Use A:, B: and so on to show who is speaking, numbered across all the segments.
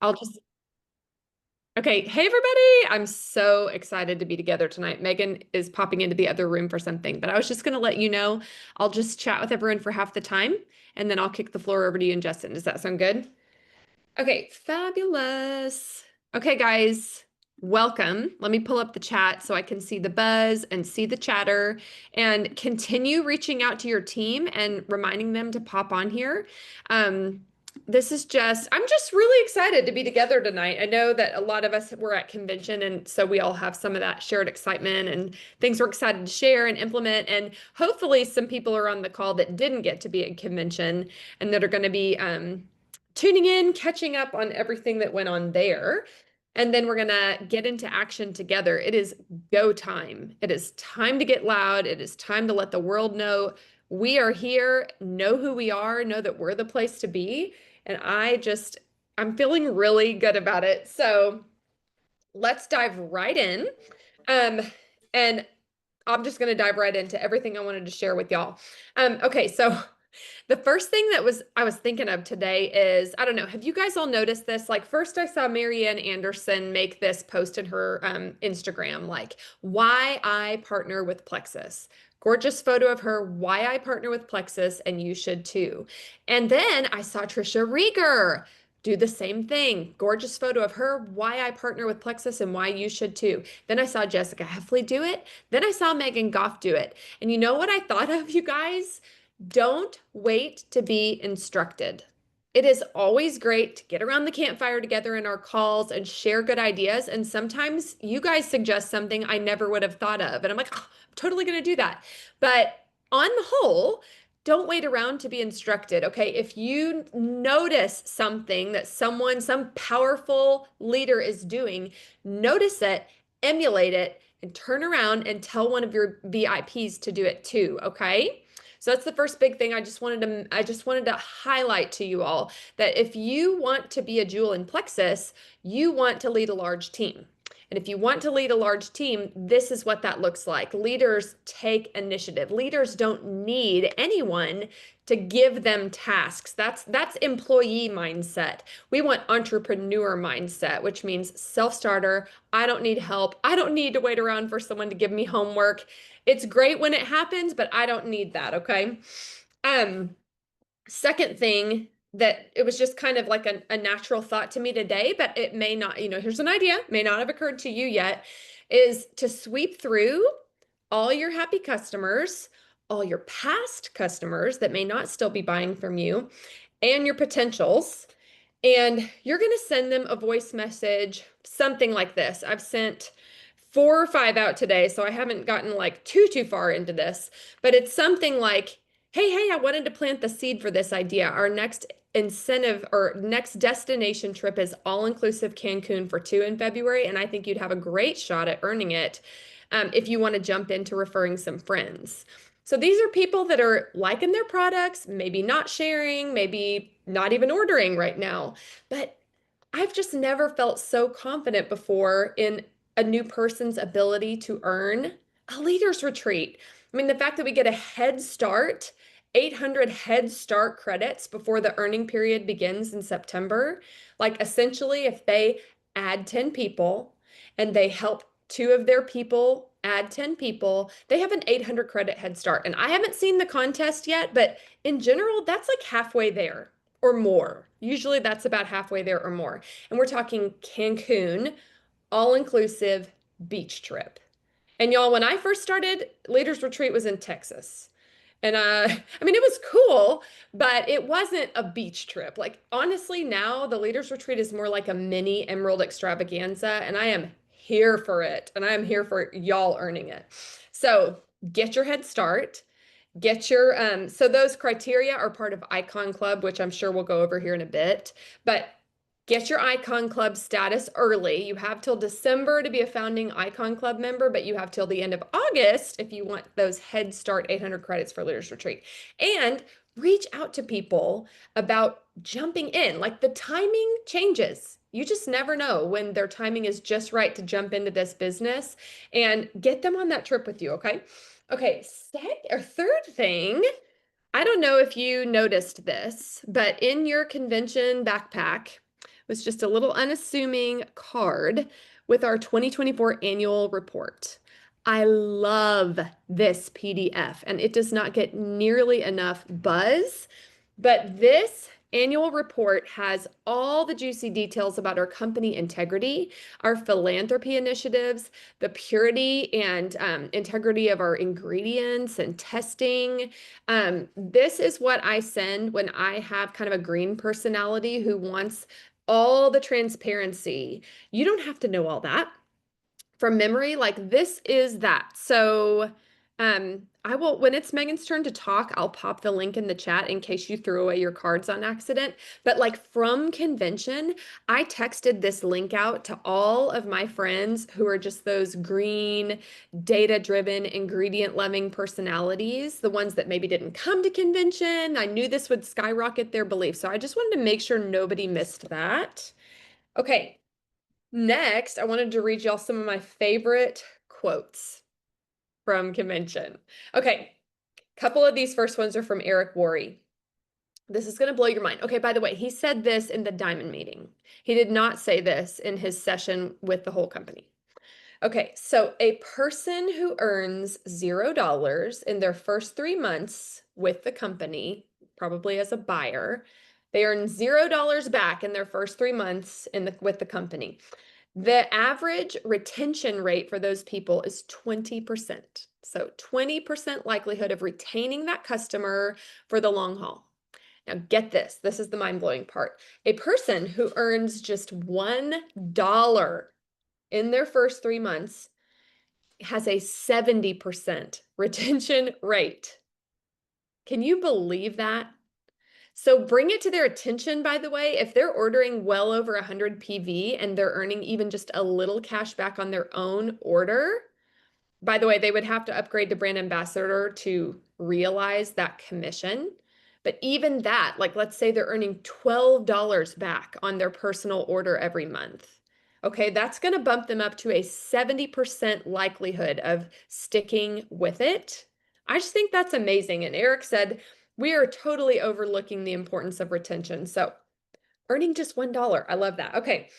A: I'll just, okay. Hey, everybody. I'm so excited to be together tonight. Megan is popping into the other room for something, but I was just going to let you know I'll just chat with everyone for half the time and then I'll kick the floor over to you and Justin. Does that sound good? Okay, fabulous. Okay, guys, welcome. Let me pull up the chat so I can see the buzz and see the chatter and continue reaching out to your team and reminding them to pop on here. I'm just really excited to be together tonight. I know that a lot of us were at convention, and so we all have some of that shared excitement and things we're excited to share and implement. And hopefully, some people are on the call that didn't get to be at convention and that are going to be tuning in, catching up on everything that went on there. And then we're going to get into action together. It is go time. It is time to get loud. It is time to let the world know we are here, know who we are, know that we're the place to be. And I'm feeling really good about it. So let's dive right in. Um, and I'm just going to dive right into everything I wanted to share with y'all. Okay, so the first thing I was thinking of today is, I don't know, have you guys all noticed this? Like first I saw Marianne Anderson make this post in her Instagram, like why I partner with Plexus. Gorgeous photo of her, why I partner with Plexus, and you should too. And then I saw Trisha Rieger do the same thing. Gorgeous photo of her, why I partner with Plexus and why you should too. Then I saw Jessica Heffley do it. Then I saw Megan Goff do it. And you know what I thought of, you guys? Don't wait to be instructed. It is always great to get around the campfire together in our calls and share good ideas. And sometimes you guys suggest something I never would have thought of. And I'm like, oh, I'm totally going to do that. But on the whole, don't wait around to be instructed. Okay. If you notice something that some powerful leader is doing, notice it, emulate it, and turn around and tell one of your VIPs to do it too. Okay. So that's the first big thing I just wanted to highlight to you all that if you want to be a jewel in Plexus, you want to lead a large team. And if you want to lead a large team, this is what that looks like. Leaders take initiative. Leaders don't need anyone to give them tasks. That's employee mindset. We want entrepreneur mindset, which means self-starter. I don't need help. I don't need to wait around for someone to give me homework. It's great when it happens, but I don't need that, okay? Um, Second thing that it was just kind of like a natural thought to me today, but it may not, here's an idea, may not have occurred to you yet, is to sweep through all your happy customers, all your past customers that may not still be buying from you, and your potentials. And you're going to send them a voice message, something like this. I've sent 4 or 5 out today, so I haven't gotten like too far into this, but it's something like, hey, I wanted to plant the seed for this idea. Our next incentive or next destination trip is all-inclusive Cancun for 2 in February, and I think you'd have a great shot at earning it if you want to jump into referring some friends. So these are people that are liking their products, maybe not sharing, maybe not even ordering right now, but I've just never felt so confident before in a new person's ability to earn a leaders retreat. I mean, the fact that we get a head start, 800 head start credits before the earning period begins in September, like essentially if they add 10 people and they help 2 of their people add 10 people, they have an 800 credit head start. And I haven't seen the contest yet, but in general, that's like halfway there or more. Usually that's about halfway there or more. And we're talking Cancun, all inclusive beach trip. And y'all, when I first started, Leaders Retreat was in Texas. And I mean, it was cool, but it wasn't a beach trip. Like, honestly, now the Leaders Retreat is more like a mini Emerald Extravaganza, and I am here for it. And I am here for y'all earning it. So get your head start. Get your so those criteria are part of Icon Club, which I'm sure we'll go over here in a bit. But get your Icon Club status early. You have till December to be a founding Icon Club member, but you have till the end of August if you want those Head Start 800 credits for Leaders Retreat. And reach out to people about jumping in. Like the timing changes. You just never know when their timing is just right to jump into this business and get them on that trip with you, okay? Okay, third thing, I don't know if you noticed this, but in your convention backpack, was just a little unassuming card with our 2024 annual report. I love this PDF, and it does not get nearly enough buzz, but this annual report has all the juicy details about our company integrity, our philanthropy initiatives, the purity and integrity of our ingredients and testing. This is what I send when I have kind of a green personality who wants all the transparency. You don't have to know all that from memory. Like this is that. So I will, when it's Megan's turn to talk, I'll pop the link in the chat in case you threw away your cards on accident. But like from convention, I texted this link out to all of my friends who are just those green, data-driven, ingredient-loving personalities, the ones that maybe didn't come to convention. I knew this would skyrocket their belief. So I just wanted to make sure nobody missed that. Okay. Next, I wanted to read y'all some of my favorite quotes from convention. Okay, a couple of these first ones are from Eric Worre. This is going to blow your mind. Okay, by the way, he said this in the Diamond meeting. He did not say this in his session with the whole company. Okay, so a person who earns $0 in their first 3 months with the company, probably as a buyer, they earn $0 back in their first 3 months with the company. The average retention rate for those people is 20%. So 20% likelihood of retaining that customer for the long haul. Now get this, this is the mind-blowing part. A person who earns just $1 in their first 3 months has a 70% retention rate. Can you believe that? So bring it to their attention, by the way, if they're ordering well over 100 PV and they're earning even just a little cash back on their own order, by the way, they would have to upgrade to brand ambassador to realize that commission. But even that, like let's say they're earning $12 back on their personal order every month. Okay, that's going to bump them up to a 70% likelihood of sticking with it. I just think that's amazing. And Eric said, we are totally overlooking the importance of retention. So earning just $1, I love that. Okay.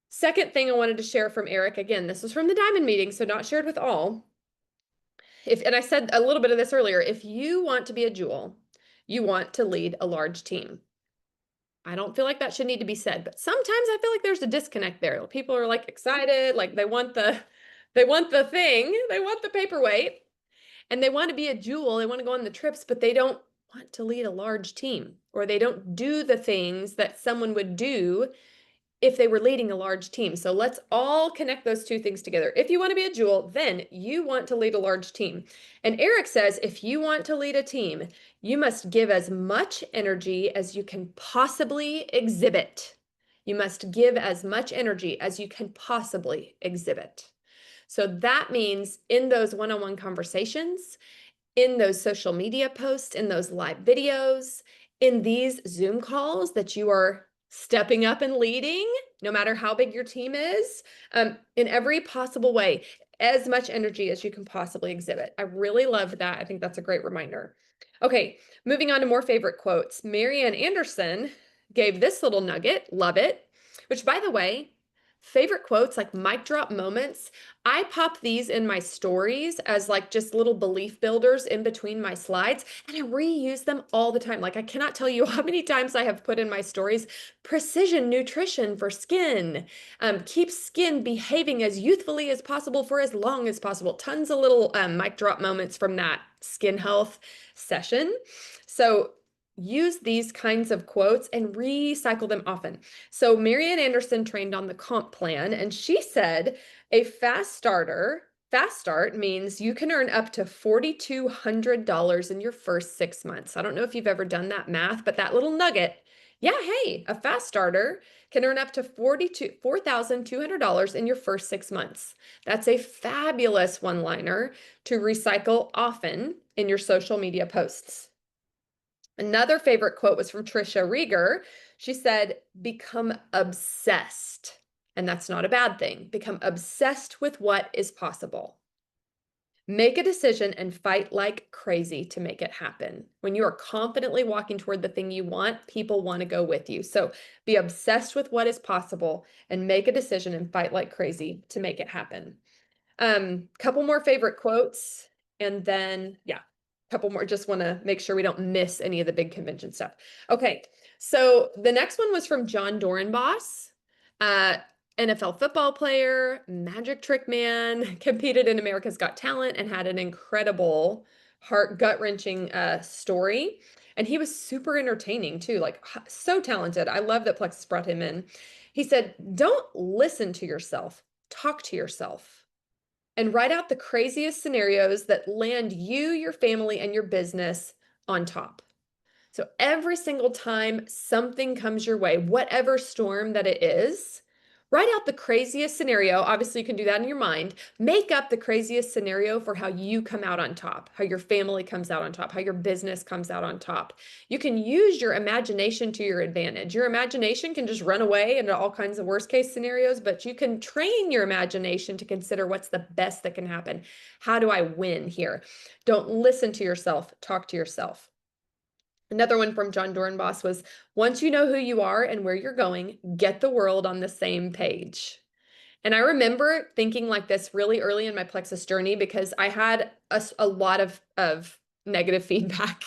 A: Second thing I wanted to share from Eric, again, this was from the Diamond meeting, so not shared with all. And I said a little bit of this earlier, if you want to be a jewel, you want to lead a large team. I don't feel like that should need to be said, but sometimes I feel like there's a disconnect there. People are like excited, like they want the thing, they want the paperweight, and they want to be a jewel, they want to go on the trips, but they don't want to lead a large team, or they don't do the things that someone would do if they were leading a large team. So let's all connect those two things together. If you want to be a jewel, then you want to lead a large team. And Eric says, if you want to lead a team, you must give as much energy as you can possibly exhibit. You must give as much energy as you can possibly exhibit. So that means in those one-on-one conversations, in those social media posts, in those live videos, in these Zoom calls that you are stepping up and leading, no matter how big your team is, in every possible way, as much energy as you can possibly exhibit. I really love that. I think that's a great reminder. Okay, moving on to more favorite quotes. Marianne Anderson gave this little nugget, love it, which by the way, favorite quotes, like mic drop moments, I pop these in my stories as like just little belief builders in between my slides, and I reuse them all the time. Like I cannot tell you how many times I have put in my stories, precision nutrition for skin, keep skin behaving as youthfully as possible for as long as possible. Tons of little mic drop moments from that skin health session. So use these kinds of quotes and recycle them often. So Marianne Anderson trained on the comp plan, and she said a fast start means you can earn up to $4,200 in your first 6 months. I don't know if you've ever done that math, but that little nugget, yeah, hey, a fast starter can earn up to $4,200 in your first 6 months. That's a fabulous one-liner to recycle often in your social media posts. Another favorite quote was from Trisha Rieger. She said, become obsessed. And that's not a bad thing. Become obsessed with what is possible. Make a decision and fight like crazy to make it happen. When you are confidently walking toward the thing you want, people want to go with you. So be obsessed with what is possible and make a decision and fight like crazy to make it happen. Couple more favorite quotes, and then yeah, couple more. Just want to make sure we don't miss any of the big convention stuff. Okay, so the next one was from John Dorenbos, uh, NFL football player, magic trick man, competed in America's Got Talent, and had an incredible gut-wrenching story. And he was super entertaining too, like so talented. I love that Plexus brought him in. He said, "Don't listen to yourself, talk to yourself." And write out the craziest scenarios that land you, your family, and your business on top. So every single time something comes your way, whatever storm that it is, write out the craziest scenario. Obviously, you can do that in your mind. Make up the craziest scenario for how you come out on top, how your family comes out on top, how your business comes out on top. You can use your imagination to your advantage. Your imagination can just run away into all kinds of worst case scenarios, but you can train your imagination to consider what's the best that can happen. How do I win here? Don't listen to yourself, talk to yourself. Another one from John Dorenbos was, once you know who you are and where you're going, get the world on the same page. And I remember thinking like this really early in my Plexus journey because I had a lot of negative feedback.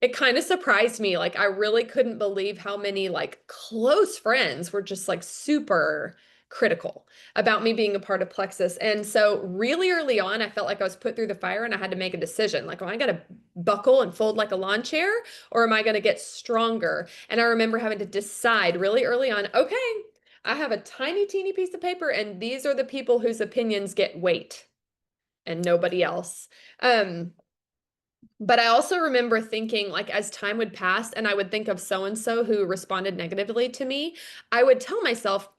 A: It kind of surprised me. Like I really couldn't believe how many like close friends were just like super critical about me being a part of Plexus. And so really early on, I felt like I was put through the fire and I had to make a decision. Like, am I going to buckle and fold like a lawn chair, or am I going to get stronger? And I remember having to decide really early on, okay, I have a tiny, teeny piece of paper, and these are the people whose opinions get weight and nobody else. But I also remember thinking, like, as time would pass and I would think of so and so who responded negatively to me, I would tell myself,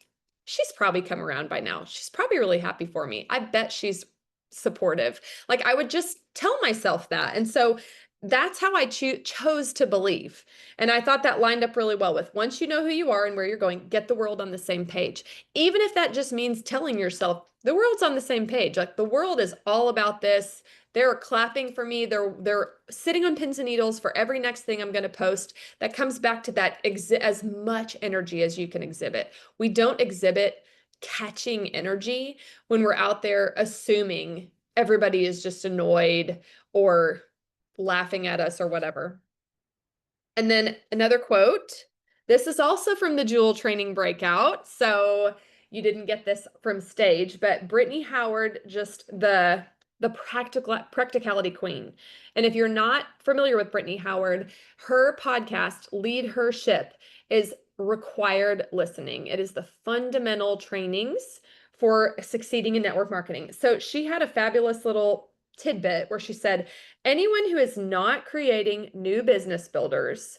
A: she's probably come around by now. She's probably really happy for me. I bet she's supportive. Like, I would just tell myself that. And so that's how I chose to believe. And I thought that lined up really well with once you know who you are and where you're going, get the world on the same page. Even if that just means telling yourself, the world's on the same page. Like, the world is all about this. They're clapping for me. They're sitting on pins and needles for every next thing I'm going to post. That comes back to that as much energy as you can exhibit. We don't exhibit catching energy when we're out there assuming everybody is just annoyed or laughing at us or whatever. And then another quote. This is also from the Jewel Training Breakout. So you didn't get this from stage, but Brittany Howard, just the practicality queen. And if you're not familiar with Brittany Howard, her podcast, Lead Her Ship, is required listening. It is the fundamental trainings for succeeding in network marketing. So she had a fabulous little tidbit where she said, anyone who is not creating new business builders,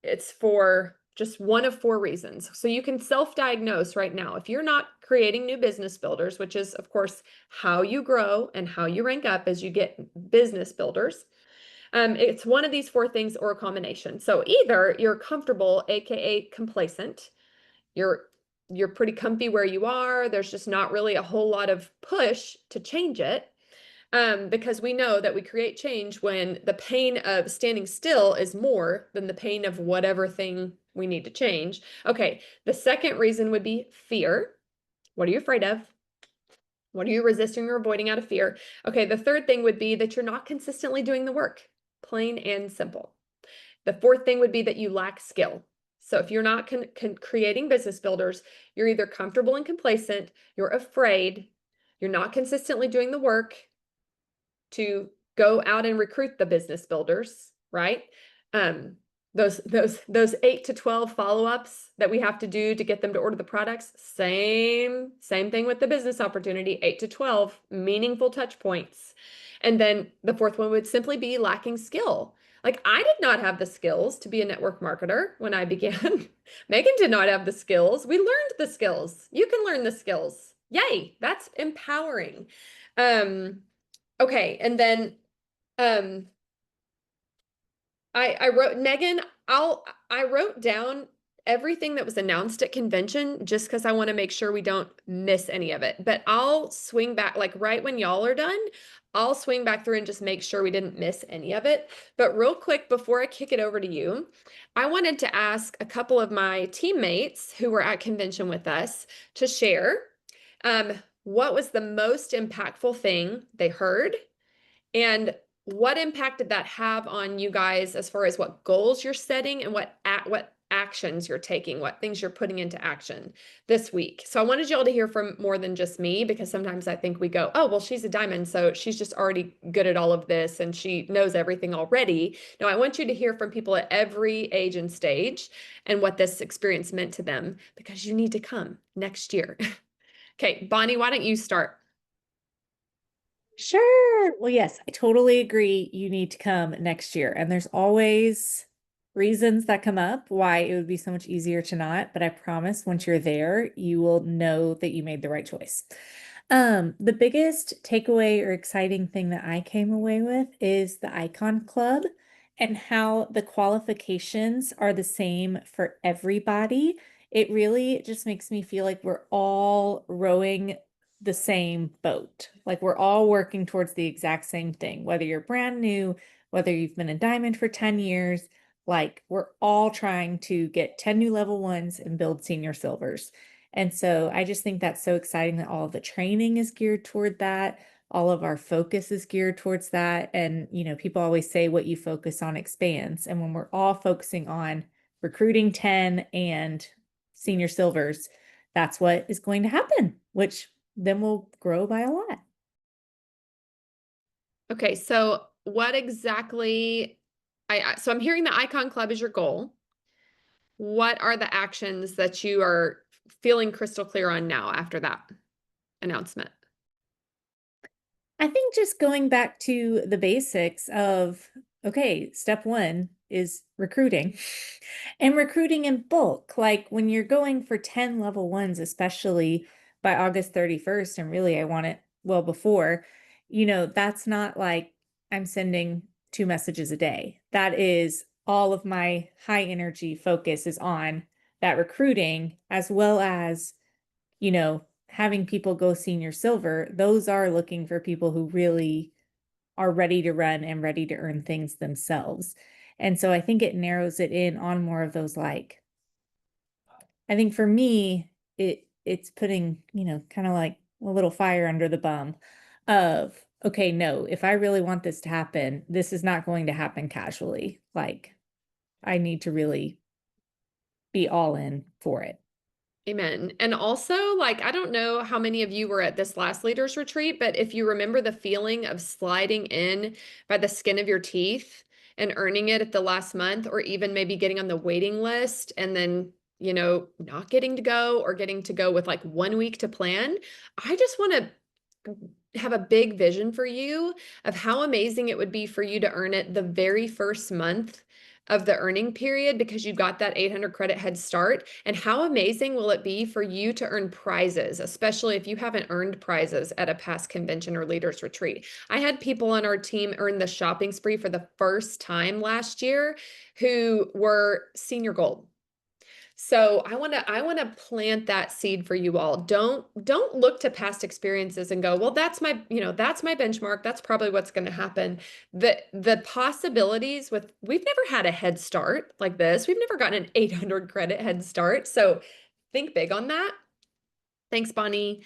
A: it's for just one of four reasons. So you can self-diagnose right now. If you're not creating new business builders, which is, of course, how you grow and how you rank up as you get business builders, it's one of these four things or a combination. So either you're comfortable, aka complacent, you're pretty comfy where you are. There's just not really a whole lot of push to change it. Because we know that we create change when the pain of standing still is more than the pain of whatever thing we need to change. Okay, the second reason would be fear. What are you afraid of? What are you resisting or avoiding out of fear? Okay, the third thing would be that you're not consistently doing the work, plain and simple. The fourth thing would be that you lack skill. So if you're not creating business builders, you're either comfortable and complacent, you're afraid, you're not consistently doing the work to go out and recruit the business builders, right? Those 8 to 12 follow-ups that we have to do to get them to order the products, same thing with the business opportunity, 8 to 12 meaningful touch points. And then the fourth one would simply be lacking skill. Like, I did not have the skills to be a network marketer when I began. Megan did not have the skills. We learned the skills. You can learn the skills. Yay, that's empowering. Okay, and then I wrote, Megan, I wrote down everything that was announced at convention just because I want to make sure we don't miss any of it. But I'll swing back, like right when y'all are done, I'll swing back through and just make sure we didn't miss any of it. But real quick, before I kick it over to you, I wanted to ask a couple of my teammates who were at convention with us to share what was the most impactful thing they heard, and what impact did that have on you guys as far as what goals you're setting and what actions you're taking, what things you're putting into action this week. So I wanted y'all to hear from more than just me, because sometimes I think we go, oh, well, she's a diamond, so she's just already good at all of this and she knows everything already. No, I want you to hear from people at every age and stage and what this experience meant to them, because you need to come next year. Okay, Bonnie, why don't you start?
B: Sure. Well, yes, I totally agree. You need to come next year. And there's always reasons that come up why it would be so much easier to not. But I promise once you're there, you will know that you made the right choice. The biggest takeaway or exciting thing that I came away with is the Icon Club and how the qualifications are the same for everybody. It really just makes me feel like we're all rowing the same boat. Like we're all working towards the exact same thing, whether you're brand new, whether you've been a diamond for 10 years, like we're all trying to get 10 new level ones and build senior silvers. And so I just think that's so exciting that all of the training is geared toward that. All of our focus is geared towards that. And, people always say what you focus on expands. And when we're all focusing on recruiting 10 and senior silvers, that's what is going to happen, which then we'll grow by a lot.
A: Okay, so what exactly, so I'm hearing the Icon Club is your goal. What are the actions that you are feeling crystal clear on now after that announcement?
B: I think just going back to the basics of, okay, step one is recruiting and recruiting in bulk. Like when you're going for 10 level ones, especially by August 31st, and really I want it well before, that's not like I'm sending 2 messages a day. That is all of my high energy focus is on that recruiting, as well as having people go senior silver. Those are looking for people who really are ready to run and ready to earn things themselves. And so I think it narrows it in on more of those, like, I think for me, it's putting, kind of like a little fire under the bum of, okay, no, if I really want this to happen, this is not going to happen casually. Like I need to really be all in for it.
A: Amen. And also, like, I don't know how many of you were at this last leaders retreat, but if you remember the feeling of sliding in by the skin of your teeth and earning it at the last month, or even maybe getting on the waiting list and then, not getting to go, or getting to go with like 1 week to plan, I just want to have a big vision for you of how amazing it would be for you to earn it the very first month of the earning period, because you got that 800 credit head start. And how amazing will it be for you to earn prizes, especially if you haven't earned prizes at a past convention or leaders retreat. I had people on our team earn the shopping spree for the first time last year who were senior gold. So I want to plant that seed for you all. Don't look to past experiences and go, well, that's my benchmark. That's probably what's going to happen. The possibilities we've never had a head start like this. We've never gotten an 800 credit head start. So think big on that. Thanks, Bonnie.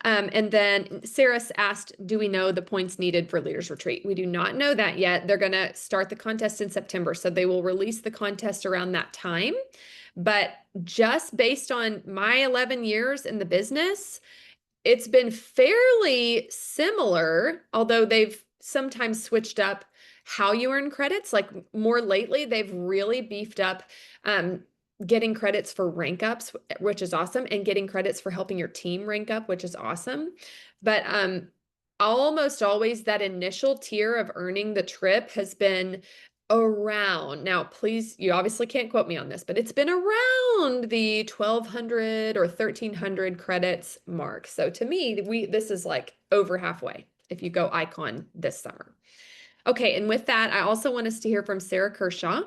A: And then Sarah asked, do we know the points needed for Leaders Retreat? We do not know that yet. They're going to start the contest in September, so they will release the contest around that time. But just based on my 11 years in the business, it's been fairly similar, although they've sometimes switched up how you earn credits. Like more lately, they've really beefed up getting credits for rank ups, which is awesome, and getting credits for helping your team rank up, which is awesome. But almost always that initial tier of earning the trip has been around, now please, you obviously can't quote me on this, but it's been around the 1200 or 1300 credits mark. So to me, this is like over halfway if you go Icon this summer. Okay, and with that, I also want us to hear from Sarah Kershaw,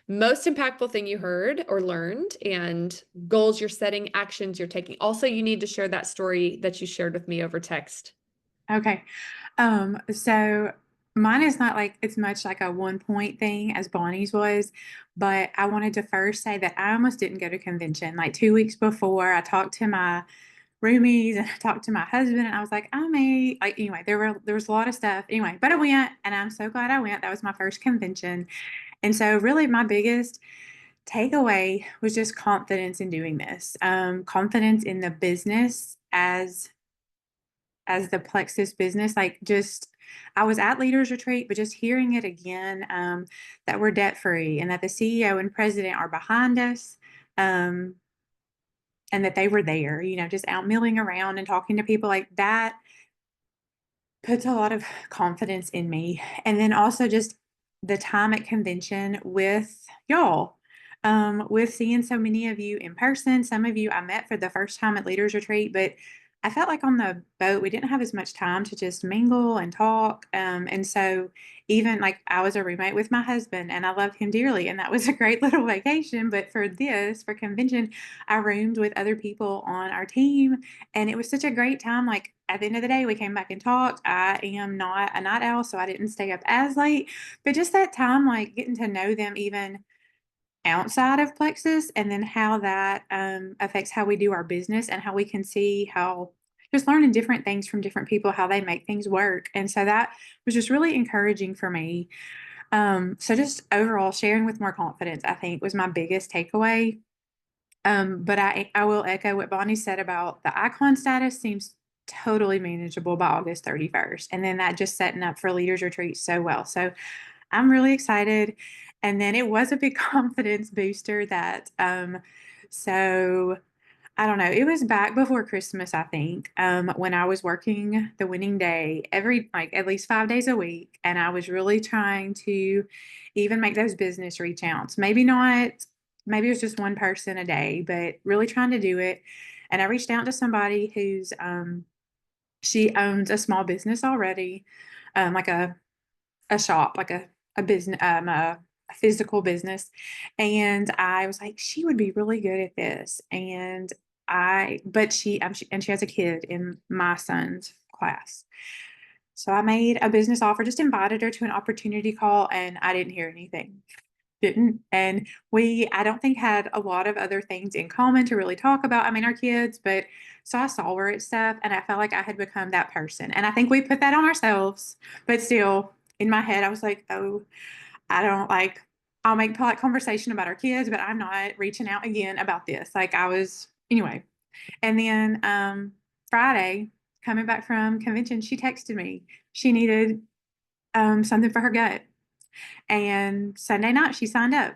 A: most impactful thing you heard or learned, and goals you're setting, actions you're taking. Also, you need to share that story that you shared with me over text.
C: Okay. So mine is not like it's much like a 1 point thing as Bonnie's was, but I wanted to first say that I almost didn't go to convention. Like 2 weeks before, I talked to my roomies and I talked to my husband, and I was like, I may like anyway, there was a lot of stuff. Anyway, but I went, and I'm so glad I went. That was my first convention. And so really my biggest takeaway was just confidence in doing this. Confidence in the business as the Plexus business, like just I was at Leaders Retreat, but just hearing it again, that we're debt free and that the CEO and president are behind us, and that they were there, just out milling around and talking to people like that puts a lot of confidence in me. And then also just the time at convention with y'all, with seeing so many of you in person. Some of you I met for the first time at Leaders Retreat, but I felt like on the boat, we didn't have as much time to just mingle and talk. And so even like I was a roommate with my husband and I love him dearly. And that was a great little vacation. But for convention, I roomed with other people on our team. And it was such a great time. Like at the end of the day, we came back and talked. I am not a night owl, so I didn't stay up as late. But just that time, like getting to know them even outside of Plexus, and then how that affects how we do our business and how we can see how just learning different things from different people, how they make things work. And so that was just really encouraging for me. So just overall sharing with more confidence, I think was my biggest takeaway. But I will echo what Bonnie said about the icon status seems totally manageable by August 31st. And then that just setting up for Leaders Retreat so well. So I'm really excited. And then it was a big confidence booster that, so I don't know, it was back before Christmas, I think, when I was working the winning day like at least 5 days a week. And I was really trying to even make those business reach outs. Maybe not, maybe it was just one person a day, but really trying to do it. And I reached out to somebody who's, she owns a small business already, like a shop, like a business, a physical business. And I was like, she would be really good at this. But she has a kid in my son's class. So I made a business offer, just invited her to an opportunity call, and I didn't hear anything. Didn't. And I don't think had a lot of other things in common to really talk about. I mean, our kids, but so I saw her at stuff and I felt like I had become that person. And I think we put that on ourselves, but still in my head, I was like, oh, I don't like, I'll make polite conversation about our kids, but I'm not reaching out again about this. Like I was, anyway. And then Friday, coming back from convention, she texted me. She needed something for her gut. And Sunday night, she signed up.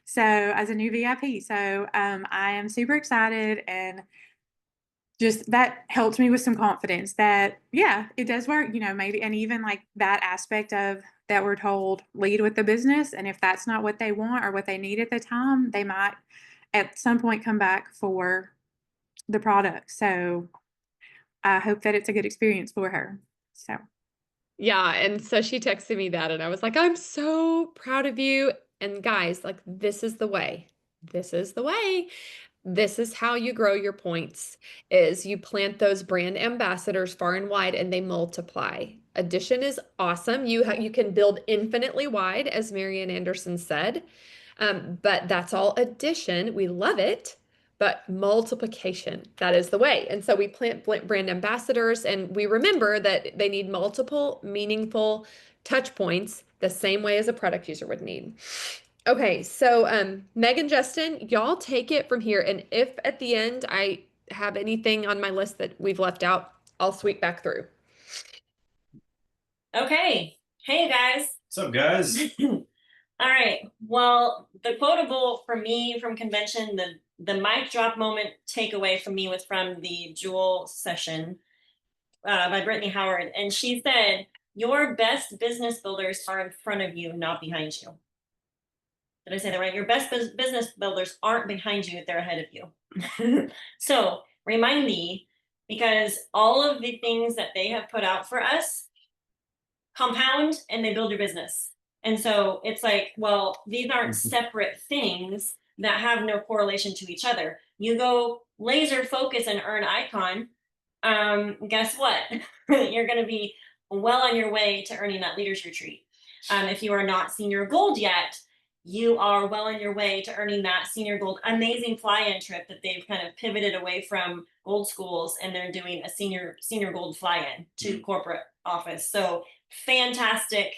C: So as a new VIP. So I am super excited, and just that helped me with some confidence that, yeah, it does work, maybe. And even like that aspect of that we're told lead with the business. And if that's not what they want or what they need at the time, they might at some point come back for the product. So I hope that it's a good experience for her. So.
A: Yeah, and so she texted me that and I was like, "I'm so proud of you." And guys, like this is the way. This is the way. This is how you grow your points is you plant those brand ambassadors far and wide and they multiply. Addition is awesome. You can build infinitely wide, as Marian Anderson said. But that's all addition. We love it, but multiplication, that is the way. And so we plant brand ambassadors and we remember that they need multiple meaningful touch points the same way as a product user would need. Okay, so Megan, Justin, y'all take it from here. And if at the end I have anything on my list that we've left out, I'll sweep back through.
D: Okay. Hey guys.
E: What's up, guys?
D: All right. Well, the quotable for me from convention, the mic drop moment takeaway for me was from the Jewel session by Brittany Howard. And she said, your best business builders are in front of you, not behind you. Did I say that right? Your best business builders aren't behind you, they're ahead of you. So remind me, because all of the things that they have put out for us compound and they build your business. And so it's like, well, these aren't
E: Mhm.
D: separate things that have no correlation to each other. You go laser focus and earn icon. Guess what? You're going to be well on your way to earning that leaders retreat. If you are not senior gold yet, you are well on your way to earning that senior gold amazing fly-in trip that they've kind of pivoted away from gold schools, and they're doing a senior gold fly-in to corporate office. So fantastic,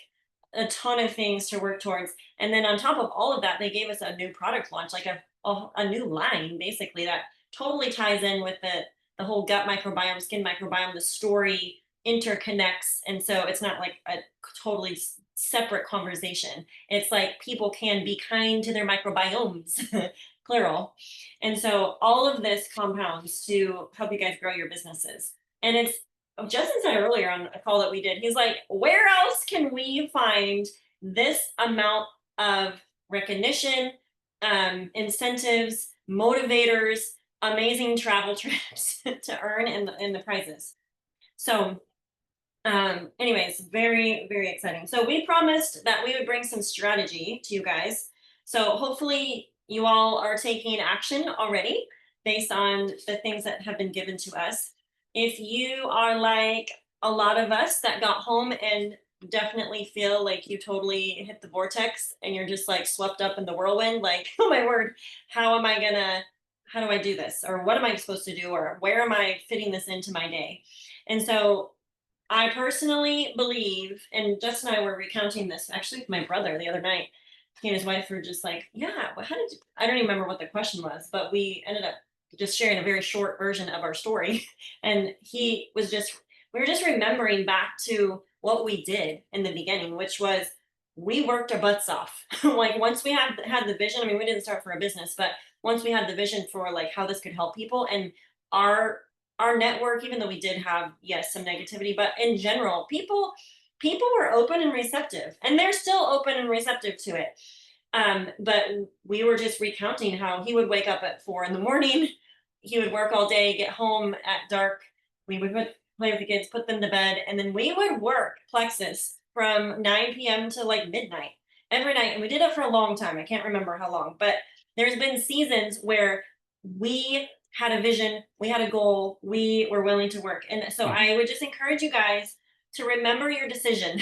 D: a ton of things to work towards. And then on top of all of that, they gave us a new product launch, like a new line basically that totally ties in with the whole gut microbiome, skin microbiome. The story interconnects, and so it's not like a totally separate conversation. It's like people can be kind to their microbiomes, plural. And so all of this compounds to help you guys grow your businesses. And it's, Justin said earlier on a call that we did, he's like, where else can we find this amount of recognition, incentives, motivators, amazing travel trips to earn in the prizes? So anyways, very, very exciting. So we promised that we would bring some strategy to you guys. So hopefully you all are taking action already based on the things that have been given to us. If you are like a lot of us that got home and definitely feel like you totally hit the vortex and you're just like swept up in the whirlwind, like, oh my word, how do I do this? Or what am I supposed to do? Or where am I fitting this into my day? And so I personally believe, and Justin and I were recounting this actually with my brother the other night. He and his wife were just like, yeah, well, I don't even remember what the question was, but we ended up just sharing a very short version of our story. And we were just remembering back to what we did in the beginning, which was we worked our butts off. Like once we had the vision, I mean, we didn't start for a business, but once we had the vision for like how this could help people, and our network, even though we did have, yes, some negativity, but in general, people were open and receptive, and they're still open and receptive to it. But we were just recounting how he would wake up at 4 a.m. He would work all day, get home at dark. We would play with the kids, put them to bed, and then we would work Plexus from 9 p.m. to like midnight every night. And we did it for a long time. I can't remember how long, but there's been seasons where we had a vision, we had a goal, we were willing to work. And so I would just encourage you guys to remember your decision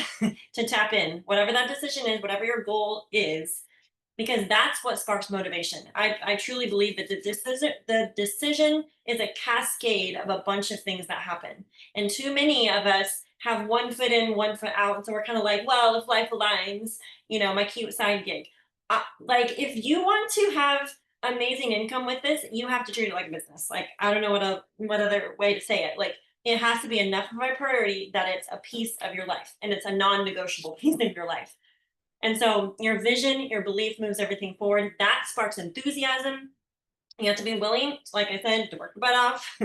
D: to tap in, whatever that decision is, whatever your goal is, because that's what sparks motivation. I truly believe that the decision is a cascade of a bunch of things that happen. And too many of us have one foot in, one foot out. And so we're kind of like, well, if life aligns, my cute side gig. Like if you want to have amazing income with this, you have to treat it like a business. Like, I don't know what other way to say it. Like, it has to be enough of a priority that it's a piece of your life, and it's a non-negotiable piece of your life. And so your vision, your belief moves everything forward. That sparks enthusiasm. You have to be willing, like I said, to work your butt off.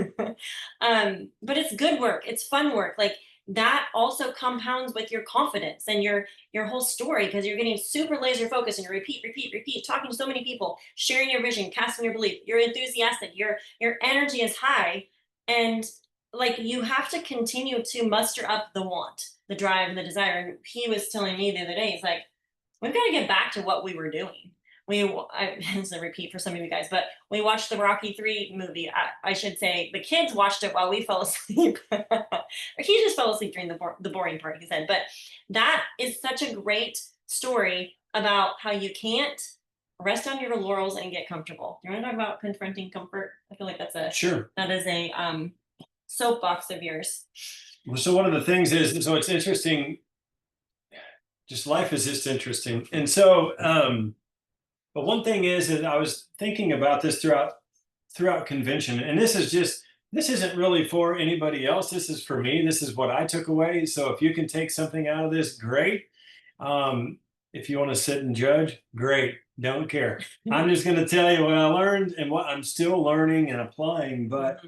D: But it's good work. It's fun work. Like that also compounds with your confidence and your whole story, because you're getting super laser focused and you repeat, talking to so many people, sharing your vision, casting your belief. You're enthusiastic. Your energy is high, and like you have to continue to muster up the want, the drive, and the desire. And he was telling me the other day, he's like, we've got to get back to what we were doing. It's a repeat for some of you guys, but we watched the Rocky 3 movie. I should say the kids watched it while we fell asleep. He just fell asleep during the boring part, he said. But that is such a great story about how you can't rest on your laurels and get comfortable. You want to talk about confronting comfort? I feel like that is a soapbox of yours.
E: Well, so one of the things is, so it's interesting. Just life is just interesting. And so, but one thing is that I was thinking about this throughout convention, and this isn't really for anybody else. This is for me. This is what I took away. So if you can take something out of this, great. If you want to sit and judge, great. Don't care. I'm just going to tell you what I learned and what I'm still learning and applying. But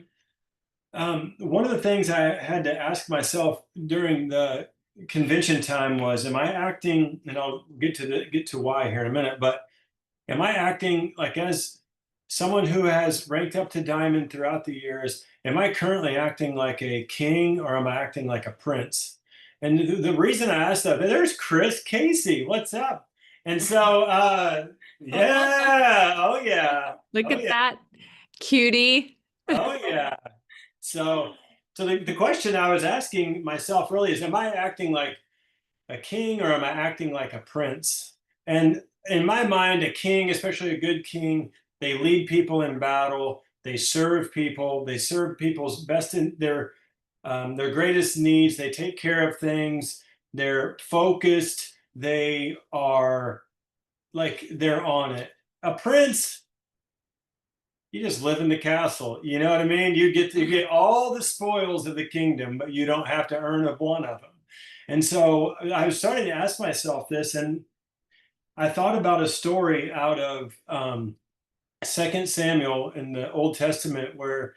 E: one of the things I had to ask myself during the convention time was, am I acting, and I'll get to why here in a minute, but am I acting like, as someone who has ranked up to diamond throughout the years, am I currently acting like a king, or am I acting like a prince? And the reason I asked that, there's Chris Casey. What's up? And so, yeah, oh yeah,
A: Look
E: oh
A: at
E: yeah,
A: that cutie.
E: oh yeah. So, the question I was asking myself really is, am I acting like a king or am I acting like a prince? And in my mind, a king, especially a good king, they lead people in battle. They serve people. They serve people's best in their greatest needs. They take care of things. They're focused. They are like they're on it. A prince, you just live in the castle. You know what I mean? You get all the spoils of the kingdom, but you don't have to earn one of them. And so I was starting to ask myself this, and I thought about a story out of 2 Samuel in the Old Testament where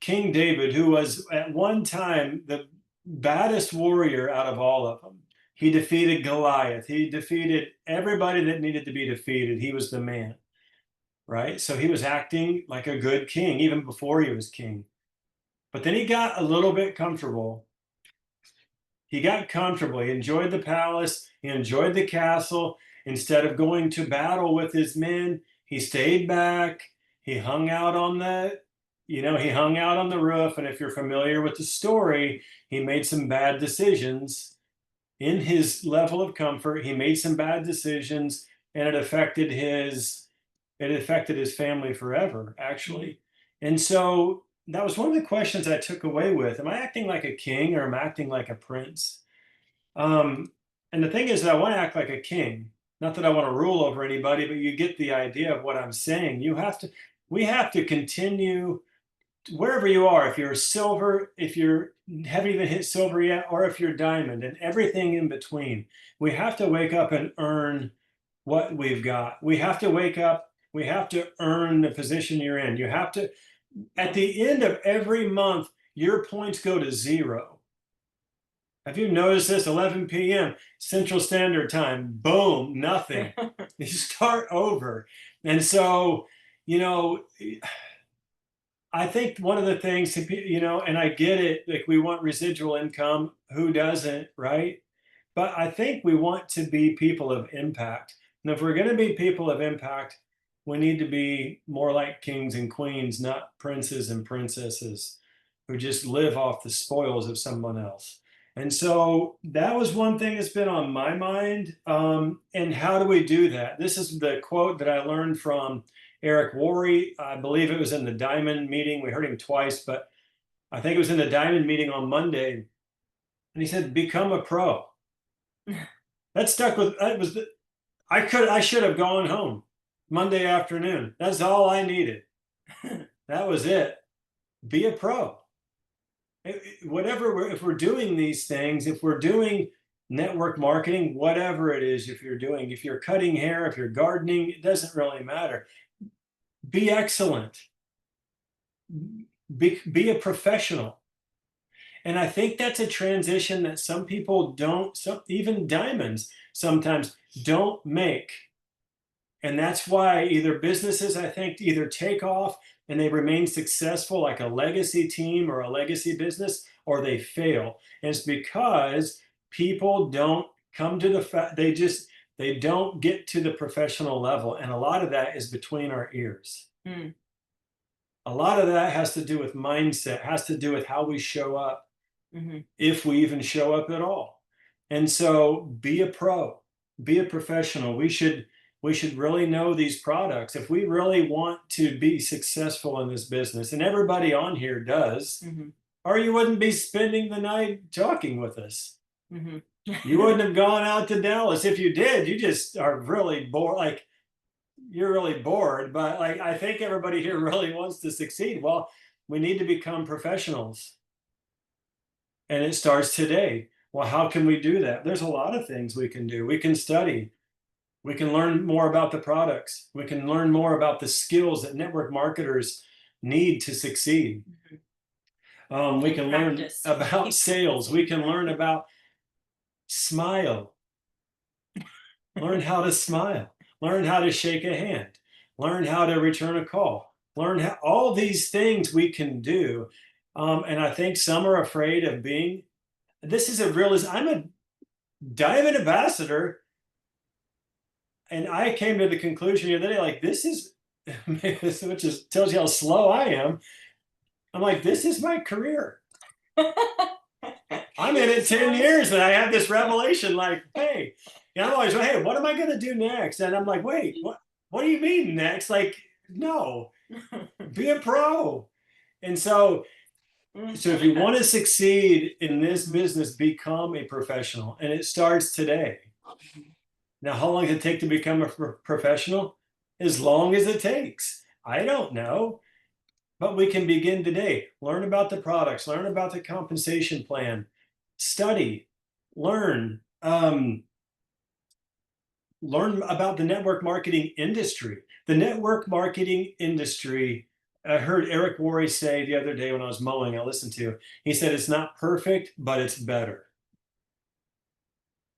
E: King David, who was at one time the baddest warrior out of all of them, he defeated Goliath. He defeated everybody that needed to be defeated. He was the man, right? So he was acting like a good king even before he was king. But then he got a little bit comfortable. He got comfortable. He enjoyed the palace. He enjoyed the castle. Instead of going to battle with his men, he stayed back. He hung out on he hung out on the roof. And if you're familiar with the story, he made some bad decisions in his level of comfort. He made some bad decisions, and it affected his family forever, actually. And so that was one of the questions I took away with. Am I acting like a king or am I acting like a prince? And the thing is that I want to act like a king. Not that I want to rule over anybody, but you get the idea of what I'm saying. We have to continue wherever you are, if you're silver, if you haven't even hit silver yet, or if you're diamond and everything in between, we have to wake up and earn what we've got. We have to wake up, we have to earn the position you're in. You have to, at the end of every month, your points go to 0. Have you noticed this? 11 p.m. Central Standard Time, boom, nothing. You start over. And so, I think one of the things, and I get it, like we want residual income. Who doesn't, right? But I think we want to be people of impact. And if we're going to be people of impact, we need to be more like kings and queens, not princes and princesses who just live off the spoils of someone else. And so that was one thing that's been on my mind. And how do we do that? This is the quote that I learned from Eric Worre. I believe it was in the Diamond meeting. We heard him twice, but I think it was in the Diamond meeting on Monday. And he said, "Become a pro." That stuck with. I should have gone home Monday afternoon. That's all I needed. That was it. Be a pro. If we're doing these things, if we're doing network marketing, whatever it is, if you're cutting hair, if you're gardening, it doesn't really matter. Be excellent. Be a professional. And I think that's a transition that some people don't, even diamonds sometimes don't make. And that's why either businesses, I think, either take off and they remain successful like a legacy team or a legacy business, or they fail. And it's because people don't come to the fact, they don't get to the professional level. And a lot of that is between our ears.
D: Mm.
E: A lot of that has to do with mindset, has to do with how we show up, if we even show up at all. And so be a pro, be a professional. We should really know these products. If we really want to be successful in this business, and everybody on here does, or you wouldn't be spending the night talking with us. You wouldn't have gone out to Dallas. If you did, you just are really bored. Like, you're really bored, but like, I think everybody here really wants to succeed. Well, we need to become professionals. And it starts today. Well, how can we do that? There's a lot of things we can do. We can study. We can learn more about the products. We can learn more about the skills that network marketers need to succeed. We can learn about sales. We can learn about smile. Learn how to smile. Learn how to shake a hand. Learn how to return a call. Learn how, all these things we can do. And I think some are afraid of being this is I'm a diamond ambassador. And I came to the conclusion the other day, like, this is, which is tells you how slow I am. I'm like, this is my career. I'm in it 10 years and I have this revelation, like, hey, and I'm always, hey, what am I going to do next? And I'm like, wait, what do you mean next? Like, no, be a pro. And so if you want to succeed in this business, become a professional. And it starts today. Now, how long does it take to become a professional? As long as it takes. I don't know. But we can begin today. Learn about the products, learn about the compensation plan, study, learn, learn about the network marketing industry. The network marketing industry, I heard Eric Worre say the other day when I was mowing, I listened to, he said, it's not perfect, but it's better.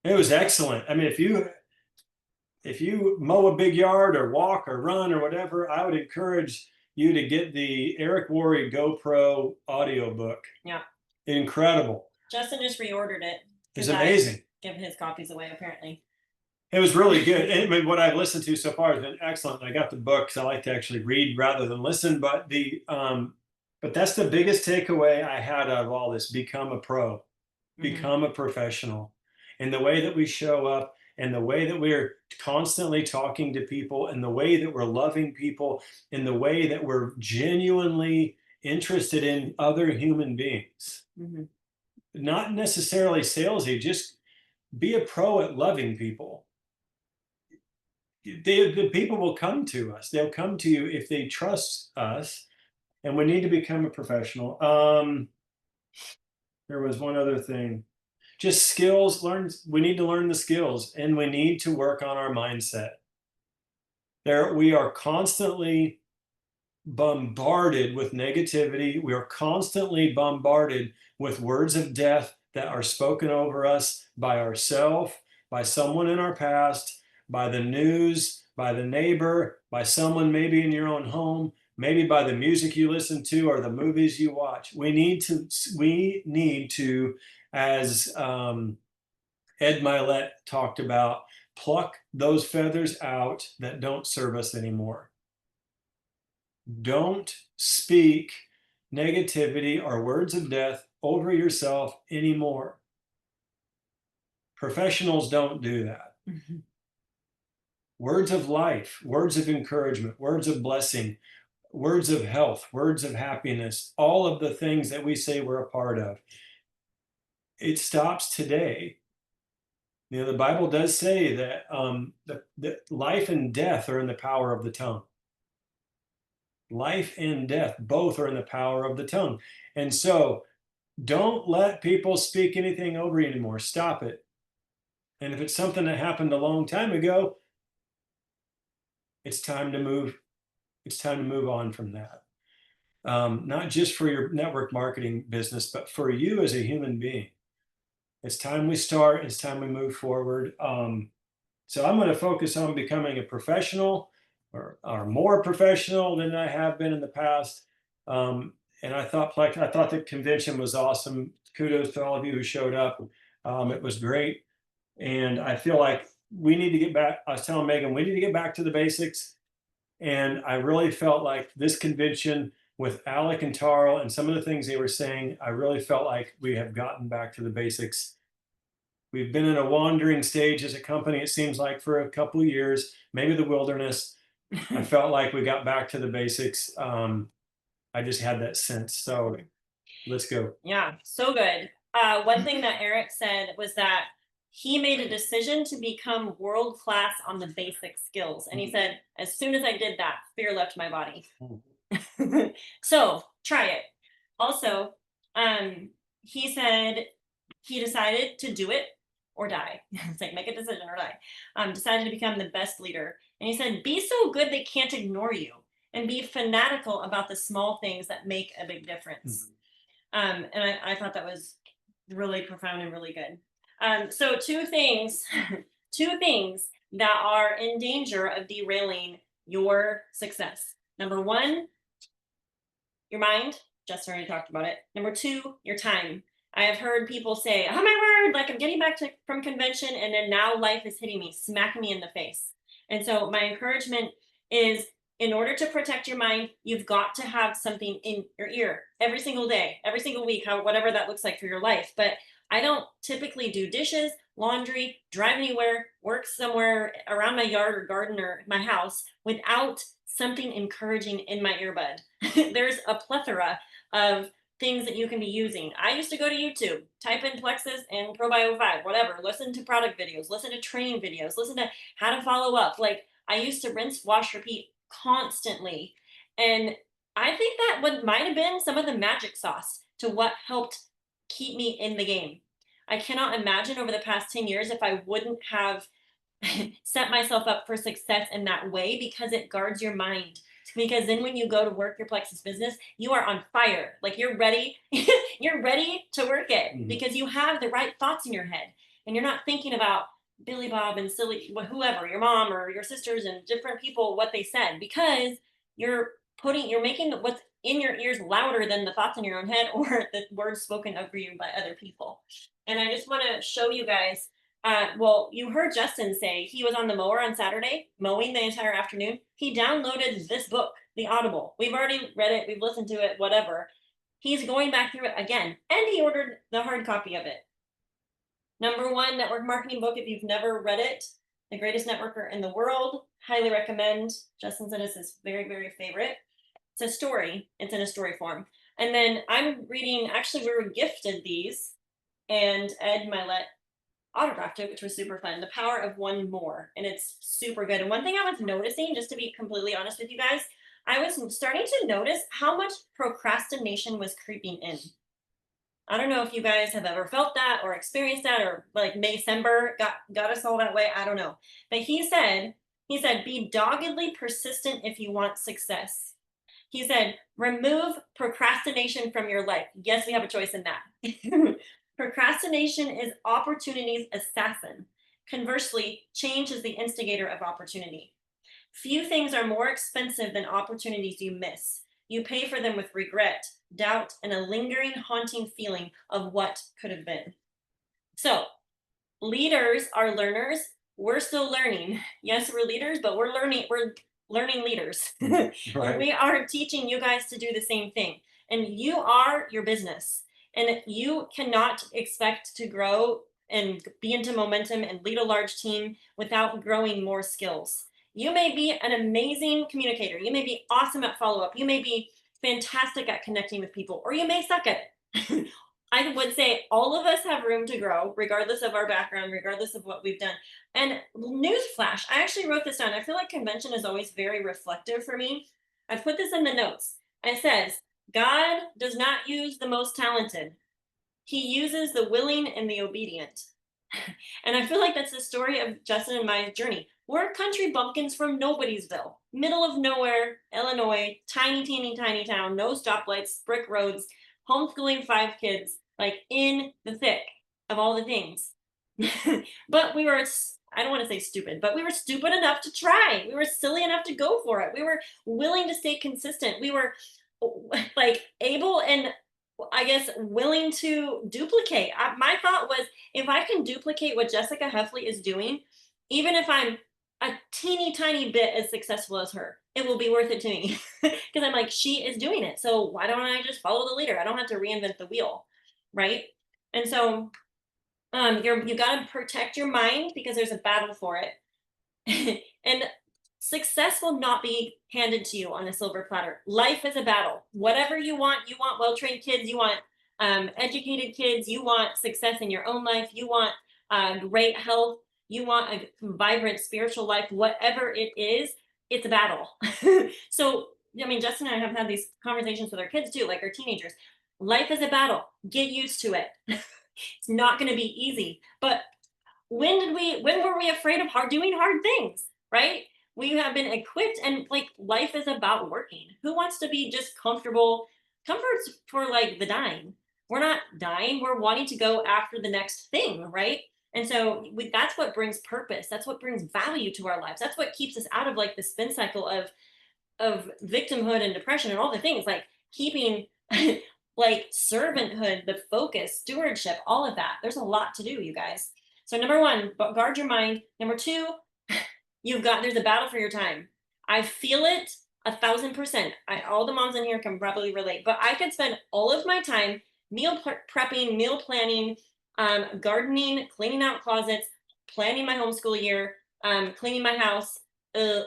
E: It was excellent. I mean, if you mow a big yard or walk or run or whatever, I would encourage you to get the Eric Worre GoPro audiobook.
D: Yeah.
E: Incredible.
D: Justin just reordered it.
E: It's amazing.
D: Give his copies away, apparently.
E: It was really good. And I mean, what I've listened to so far has been excellent. I got the book because I like to actually read rather than listen. But that's the biggest takeaway I had out of all this: become a pro, become a professional, in the way that we show up, and the way that we're constantly talking to people, and the way that we're loving people, in the way that we're genuinely interested in other human beings. Not necessarily salesy, just be a pro at loving people. The people will come to us. They'll come to you if they trust us, and we need to become a professional. There was one other thing. Just skills, we need to learn the skills, and we need to work on our mindset. We are constantly bombarded with negativity. We are constantly bombarded with words of death that are spoken over us by ourselves, by someone in our past, by the news, by the neighbor, by someone maybe in your own home, maybe by the music you listen to or the movies you watch. We need to, as Ed Milet talked about, pluck those feathers out that don't serve us anymore. Don't speak negativity or words of death over yourself anymore. Professionals don't do that. Words of life, words of encouragement, words of blessing, words of health, words of happiness, all of the things that we say we're a part of. It stops today. You know, the Bible does say that that life and death are in the power of the tongue. Life and death, both are in the power of the tongue. And so don't let people speak anything over you anymore. Stop it. And if it's something that happened a long time ago, it's time to move. It's time to move on from that. Not just for your network marketing business, but for you as a human being. It's time we start. It's time we move forward. So I'm going to focus on becoming a professional, or more professional than I have been in the past. And I thought the convention was awesome. Kudos to all of you who showed up. It was great. And I feel like we need to get back. I was telling Megan, we need to get back to the basics. And I really felt like this convention, with Alec and Taro and some of the things they were saying, I really felt like we have gotten back to the basics. We've been in a wandering stage as a company, it seems like, for a couple of years, maybe the wilderness. I felt like we got back to the basics. I just had that sense. So let's go.
D: Yeah, so good. One thing that Eric said was that he made a decision to become world-class on the basic skills. And he said, as soon as I did that, fear left my body. So try it. Also, he said he decided to do it or die. It's like, make a decision or die. Decided to become the best leader. And he said, be so good they can't ignore you, and be fanatical about the small things that make a big difference. And I thought that was really profound and really good. So two things that are in danger of derailing your success. Number one, your mind. Justin already talked about it. Number two, your time. I have heard people say, oh my word, like I'm getting back from convention and then now life is hitting me, smacking me in the face. And so my encouragement is, in order to protect your mind, you've got to have something in your ear every single day, every single week, whatever that looks like for your life. But I don't typically do dishes, laundry, drive anywhere, work somewhere around my yard or garden or my house without something encouraging in my earbud. There's a plethora of things that you can be using. I used to go to YouTube, type in Plexus and Probio 5, whatever, listen to product videos, listen to training videos, listen to how to follow up. Like I used to rinse, wash, repeat constantly. And I think that might have been some of the magic sauce to what helped keep me in the game. I cannot imagine over the past 10 years if I wouldn't have set myself up for success in that way, because it guards your mind. Because then when you go to work your Plexus business, you are on fire. Like you're ready, you're ready to work it because you have the right thoughts in your head and you're not thinking about Billy Bob and silly whoever, your mom or your sisters and different people, what they said, because you're making what's in your ears louder than the thoughts in your own head or the words spoken over you by other people. And I just want to show you guys. Well, you heard Justin say he was on the mower on Saturday, mowing the entire afternoon. He downloaded this book, The Audible. We've already read it, we've listened to it, whatever. He's going back through it again, and he ordered the hard copy of it. #1 network marketing book if you've never read it. The Greatest Networker in the World. Highly recommend. Justin said it's his very, very favorite. It's a story. It's in a story form. And then I'm reading, actually we were gifted these, and Ed Milet autographed it, which was super fun. The Power of One More, and it's super good. And one thing I was noticing, just to be completely honest with you guys, I was starting to notice how much procrastination was creeping in. I don't know if you guys have ever felt that or experienced that, or like Maycember got us all that way. I don't know. But he said, be doggedly persistent if you want success. He said, remove procrastination from your life. Yes, we have a choice in that. Procrastination is opportunity's assassin. Conversely, change is the instigator of opportunity. Few things are more expensive than opportunities you miss. You pay for them with regret, doubt, and a lingering, haunting feeling of what could have been. So, leaders are learners. We're still learning. Yes, we're leaders, but we're learning leaders.
E: Right.
D: We are teaching you guys to do the same thing. And you are your business. And you cannot expect to grow and be into momentum and lead a large team without growing more skills. You may be an amazing communicator. You may be awesome at follow-up. You may be fantastic at connecting with people, or you may suck at it. I would say all of us have room to grow, regardless of our background, regardless of what we've done. And newsflash, I actually wrote this down. I feel like convention is always very reflective for me. I put this in the notes. It says, God does not use the most talented. He uses the willing and the obedient. And I feel like that's the story of Justin and my journey. We're country bumpkins from Nobodiesville, middle of nowhere, Illinois, tiny, teeny, tiny town, no stoplights, brick roads, homeschooling 5 kids, like in the thick of all the things. But we were, I don't want to say stupid, but we were stupid enough to try. We were silly enough to go for it. We were willing to stay consistent. We were like able and I guess willing to duplicate. My thought was, if I can duplicate what Jessica Heffley is doing, even if I'm a teeny tiny bit as successful as her, it will be worth it to me. Because I'm like, she is doing it, so why don't I just follow the leader? I don't have to reinvent the wheel, right? And so you got to protect your mind, because there's a battle for it. And success will not be handed to you on a silver platter. Life is a battle. Whatever you want well-trained kids, you want educated kids, you want success in your own life, you want great health, you want a vibrant spiritual life, whatever it is, it's a battle. So, I mean, Justin and I have had these conversations with our kids too, like our teenagers. Life is a battle. Get used to it. It's not going to be easy. But when were we afraid of doing hard things, right? We have been equipped, and like life is about working. Who wants to be just comfortable? Comfort's for like the dying. We're not dying. We're wanting to go after the next thing, right? And so that's what brings purpose. That's what brings value to our lives. That's what keeps us out of like the spin cycle of victimhood and depression and all the things, like keeping like servanthood, the focus, stewardship, all of that. There's a lot to do, you guys. So number one, guard your mind. Number two, there's a battle for your time. I feel it 1,000%. All the moms in here can probably relate, but I could spend all of my time meal prepping, meal planning, gardening, cleaning out closets, planning my homeschool year, cleaning my house,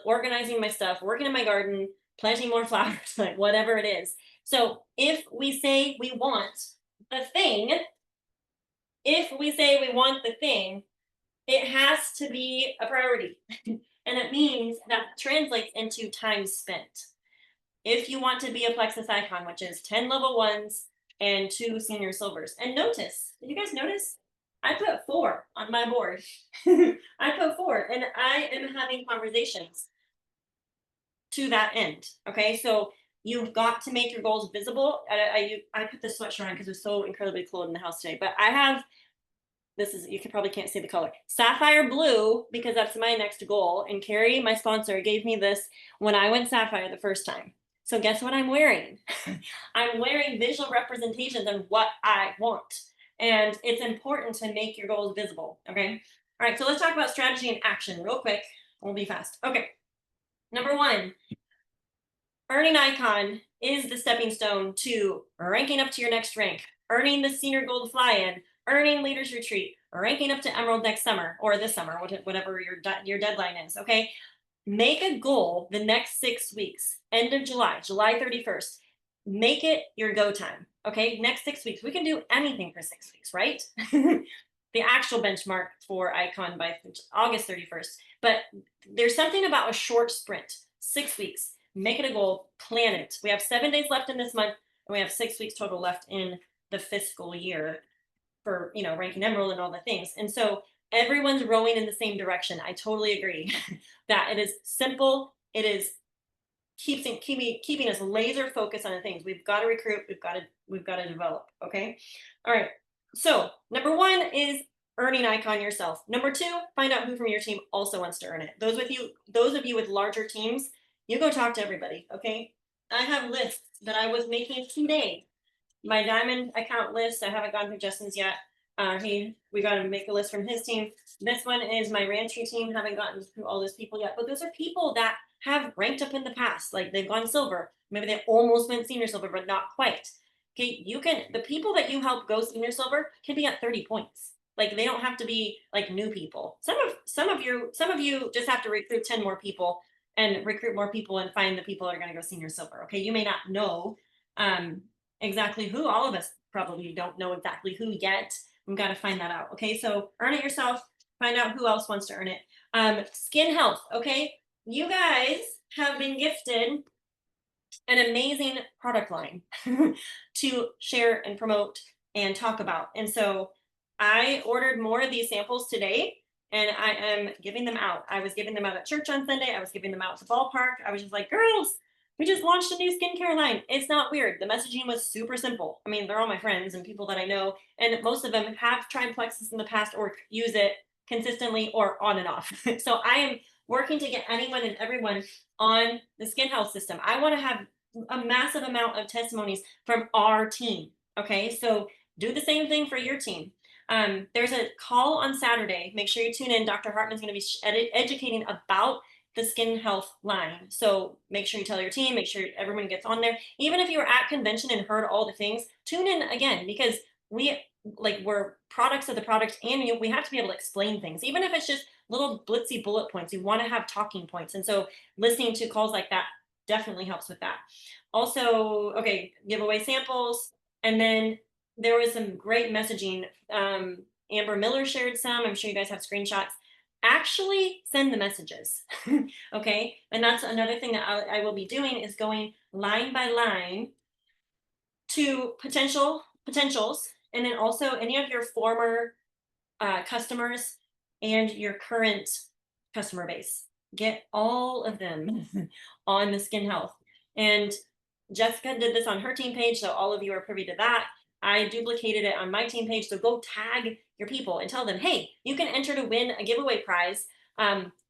D: organizing my stuff, working in my garden, planting more flowers, like whatever it is. So if we say we want the thing, it has to be a priority. And it means that translates into time spent. If you want to be a Plexus icon, which is 10 level 1s and 2 senior silvers. And notice, did you guys notice? I put 4 on my board. I put 4, and I am having conversations to that end. Okay, so you've got to make your goals visible. I put this sweatshirt on because it was so incredibly cold in the house today, but I have, you probably can't see the color, sapphire blue, because that's my next goal. And Carrie, my sponsor, gave me this when I went sapphire the first time. So guess what I'm wearing? I'm wearing visual representations of what I want. And it's important to make your goals visible. Okay. All right. So let's talk about strategy and action real quick. We'll be fast. Okay. Number 1, earning icon is the stepping stone to ranking up to your next rank, earning the senior gold fly-in, earning leaders retreat, ranking up to emerald next summer or this summer, whatever your deadline is. Okay. Make a goal the next 6 weeks, end of July 31st. Make it your go time. Okay. Next 6 weeks, we can do anything for 6 weeks, right? The actual benchmark for icon by August 31st. But there's something about a short sprint, 6 weeks. Make it a goal, plan it. We have 7 days left in this month, and we have 6 weeks total left in the fiscal year for, ranking emerald and all the things. And so everyone's rowing in the same direction. I totally agree that it is simple. It is keeping us laser focused on the things. We've got to recruit. We've got to develop. Okay. All right. So number 1 is earning icon yourself. Number 2, find out who from your team also wants to earn it. Those of you with larger teams, you go talk to everybody. Okay. I have lists that I was making today. My diamond account list, I haven't gone through Justin's yet. We got to make a list from his team. This one is my Ranchery team. Haven't gotten through all those people yet, but those are people that have ranked up in the past. Like they've gone silver. Maybe they almost went senior silver, but not quite. Okay, the people that you help go senior silver can be at 30 points. Like they don't have to be like new people. Some of you just have to recruit 10 more people and recruit more people and find the people that are going to go senior silver. Okay, you may not know exactly who. All of us probably don't know exactly who yet. We've got to find that out. Okay, so earn it yourself. Find out who else wants to earn it. Skin health. Okay, you guys have been gifted an amazing product line to share and promote and talk about. And so I ordered more of these samples today, and I am giving them out. I was giving them out at church on Sunday. I was giving them out at the ballpark. I was just like, girls, we just launched a new skincare line. It's not weird. The messaging was super simple. I mean, they're all my friends and people that I know, and most of them have tried Plexus in the past or use it consistently or on and off. So I am working to get anyone and everyone on the skin health system. I want to have a massive amount of testimonies from our team. Okay, so do the same thing for your team. There's a call on Saturday. Make sure you tune in. Dr. Hartman's going to be educating about the skin health line. So make sure you tell your team, make sure everyone gets on there. Even if you were at convention and heard all the things, tune in again, because we're products of the product, and we have to be able to explain things, even if it's just little blitzy bullet points. You want to have talking points. And so listening to calls like that definitely helps with that. Also, okay, giveaway samples. And then there was some great messaging. Amber Miller shared some. I'm sure you guys have screenshots. Actually send the messages. Okay. And that's another thing that I will be doing, is going line by line to potentials, and then also any of your former customers and your current customer base. Get all of them on the skin health. And Jessica did this on her team page, so all of you are privy to that. I duplicated it on my team page, so go tag your people and tell them, hey, you can enter to win a giveaway prize